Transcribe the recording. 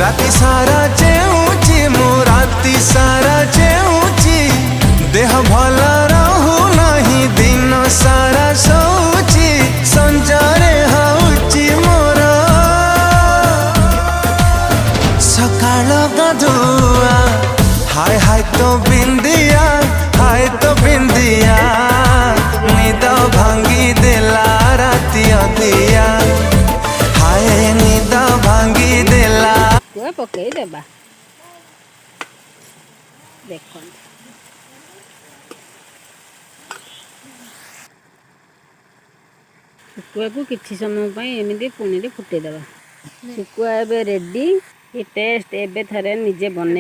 राति सारा चेउची मु राति सारा चेउची देह भल रहू नहीं दिन सारा सोची संजरे होची मोर सकाळ गधुआ हाय हाय तो बिंदिया हाय तो बिंदिया निद भांगी देला राति अधिया हाय निद भांगी देला पकई देबा देखो शुकुआ को किसी समय एमती पुणी फुटे देवा शुकुआ एबे रेडी टेस्ट एबे थरे निजे बने